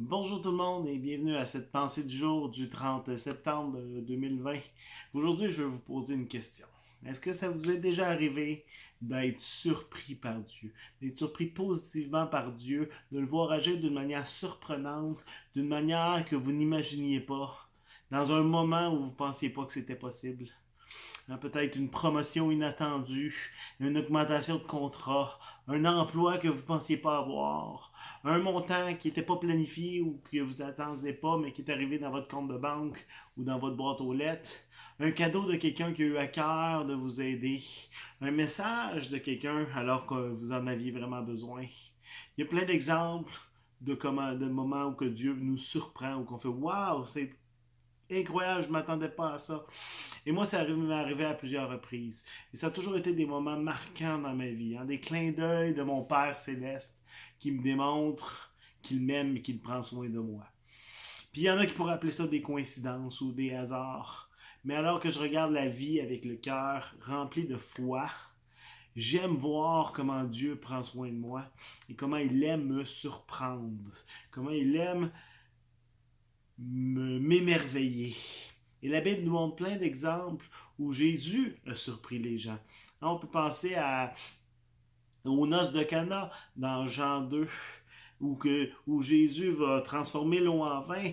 Bonjour tout le monde et bienvenue à cette pensée du jour du 30 septembre 2020. Aujourd'hui, je vais vous poser une question. Est-ce que ça vous est déjà arrivé d'être surpris par Dieu, d'être surpris positivement par Dieu, de le voir agir d'une manière surprenante, d'une manière que vous n'imaginiez pas, dans un moment où vous ne pensiez pas que c'était possible? Peut-être une promotion inattendue, une augmentation de contrat, un emploi que vous ne pensiez pas avoir, un montant qui n'était pas planifié ou que vous n'attendiez pas mais qui est arrivé dans votre compte de banque ou dans votre boîte aux lettres, un cadeau de quelqu'un qui a eu à cœur de vous aider, un message de quelqu'un alors que vous en aviez vraiment besoin. Il y a plein d'exemples de moments où que Dieu nous surprend, où qu'on fait waouh, c'est incroyable, je ne m'attendais pas à ça. Et moi, ça m'est arrivé à plusieurs reprises. Et ça a toujours été des moments marquants dans ma vie, hein, des clins d'œil de mon Père céleste qui me démontre qu'il m'aime et qu'il prend soin de moi. Puis il y en a qui pourraient appeler ça des coïncidences ou des hasards. Mais alors que je regarde la vie avec le cœur rempli de foi, j'aime voir comment Dieu prend soin de moi et comment il aime me surprendre, comment il aime m'émerveiller. Et la Bible nous montre plein d'exemples où Jésus a surpris les gens. On peut penser aux noces de Cana dans Jean 2, où Jésus va transformer l'eau en vin.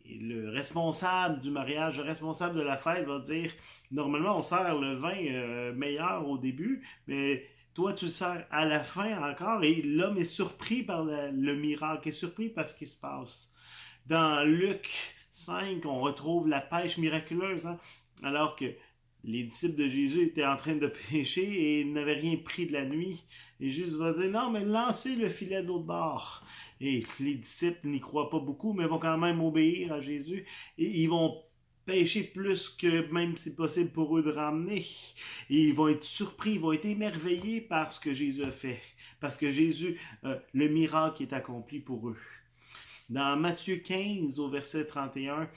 Et le responsable du mariage, le responsable de la fête va dire, normalement on sert le vin meilleur au début, mais toi tu le sers à la fin encore, et l'homme est surpris par le miracle, est surpris par ce qui se passe. Dans Luc 5, on retrouve la pêche miraculeuse, hein, alors que les disciples de Jésus étaient en train de pêcher et ils n'avaient rien pris de la nuit. Et Jésus va dire, non, mais lancez le filet de l'autre bord. Et les disciples n'y croient pas beaucoup, mais vont quand même obéir à Jésus. Et ils vont pêcher plus que même c'est possible pour eux de ramener. Et ils vont être surpris, ils vont être émerveillés par ce que Jésus a fait. Parce que Jésus, le miracle est accompli pour eux. Dans Matthieu 15, au verset 31,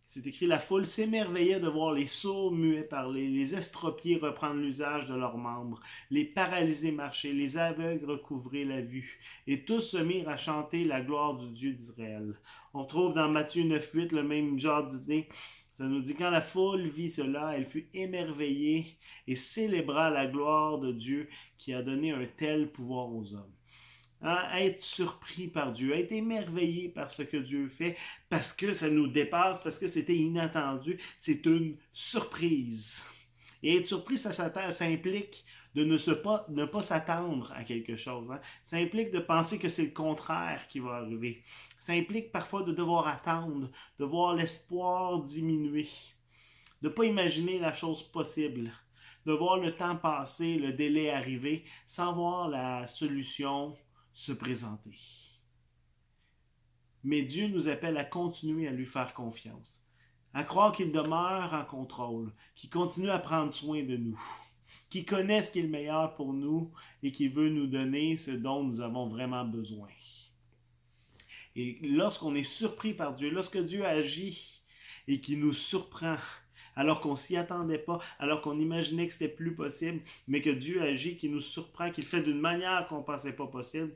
c'est écrit, la foule s'émerveillait de voir les sourds muets parler, les estropiés reprendre l'usage de leurs membres, les paralysés marcher, les aveugles recouvrer la vue. Et tous se mirent à chanter la gloire du Dieu d'Israël. On trouve dans Matthieu 9,8 le même genre d'idée. Ça nous dit, quand la foule vit cela, elle fut émerveillée et célébra la gloire de Dieu qui a donné un tel pouvoir aux hommes. Hein, être surpris par Dieu, être émerveillé par ce que Dieu fait, parce que ça nous dépasse, parce que c'était inattendu, c'est une surprise. Et être surpris, ça implique de ne pas s'attendre à quelque chose. Hein. Ça implique de penser que c'est le contraire qui va arriver. Ça implique parfois de devoir attendre, de voir l'espoir diminuer, de ne pas imaginer la chose possible, de voir le temps passer, le délai arriver, sans voir la solution se présenter. Mais Dieu nous appelle à continuer à lui faire confiance, à croire qu'il demeure en contrôle, qu'il continue à prendre soin de nous, qu'il connaît ce qui est le meilleur pour nous et qu'il veut nous donner ce dont nous avons vraiment besoin. Et lorsqu'on est surpris par Dieu, lorsque Dieu agit et qu'il nous surprend, alors qu'on s'y attendait pas, alors qu'on imaginait que c'était plus possible, mais que Dieu agit, qu'il nous surprend, qu'il fait d'une manière qu'on ne pensait pas possible,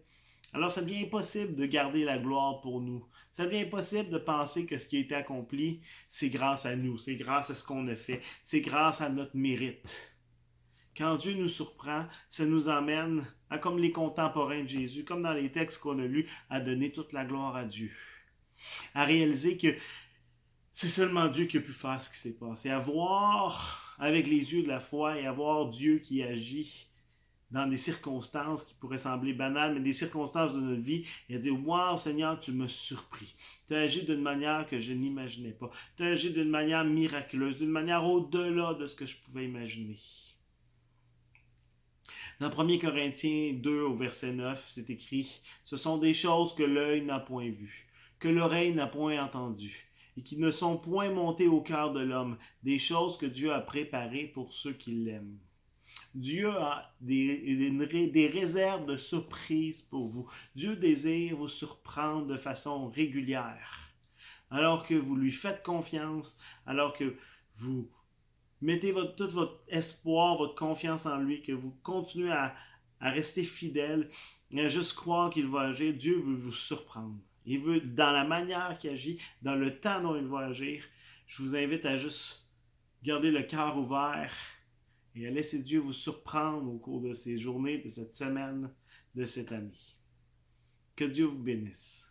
alors ça devient impossible de garder la gloire pour nous. Ça devient impossible de penser que ce qui a été accompli, c'est grâce à nous, c'est grâce à ce qu'on a fait, c'est grâce à notre mérite. Quand Dieu nous surprend, ça nous emmène, comme les contemporains de Jésus, comme dans les textes qu'on a lus, à donner toute la gloire à Dieu. À réaliser que c'est seulement Dieu qui a pu faire ce qui s'est passé. À voir avec les yeux de la foi et à voir Dieu qui agit dans des circonstances qui pourraient sembler banales, mais des circonstances de notre vie, et à dire, wow, Seigneur, tu m'as surpris. Tu as agi d'une manière que je n'imaginais pas. Tu as agi d'une manière miraculeuse, d'une manière au-delà de ce que je pouvais imaginer. Dans 1 Corinthiens 2, au verset 9, c'est écrit, ce sont des choses que l'œil n'a point vues, que l'oreille n'a point entendues, et qui ne sont point montées au cœur de l'homme, des choses que Dieu a préparées pour ceux qui l'aiment. Dieu a des réserves de surprise pour vous. Dieu désire vous surprendre de façon régulière. Alors que vous lui faites confiance, alors que vous mettez tout votre espoir, votre confiance en lui, que vous continuez à rester fidèle, et à juste croire qu'il va agir, Dieu veut vous surprendre. Il veut, dans la manière qu'il agit, dans le temps dont il va agir, je vous invite à juste garder le cœur ouvert et à laisser Dieu vous surprendre au cours de ces journées, de cette semaine, de cette année. Que Dieu vous bénisse.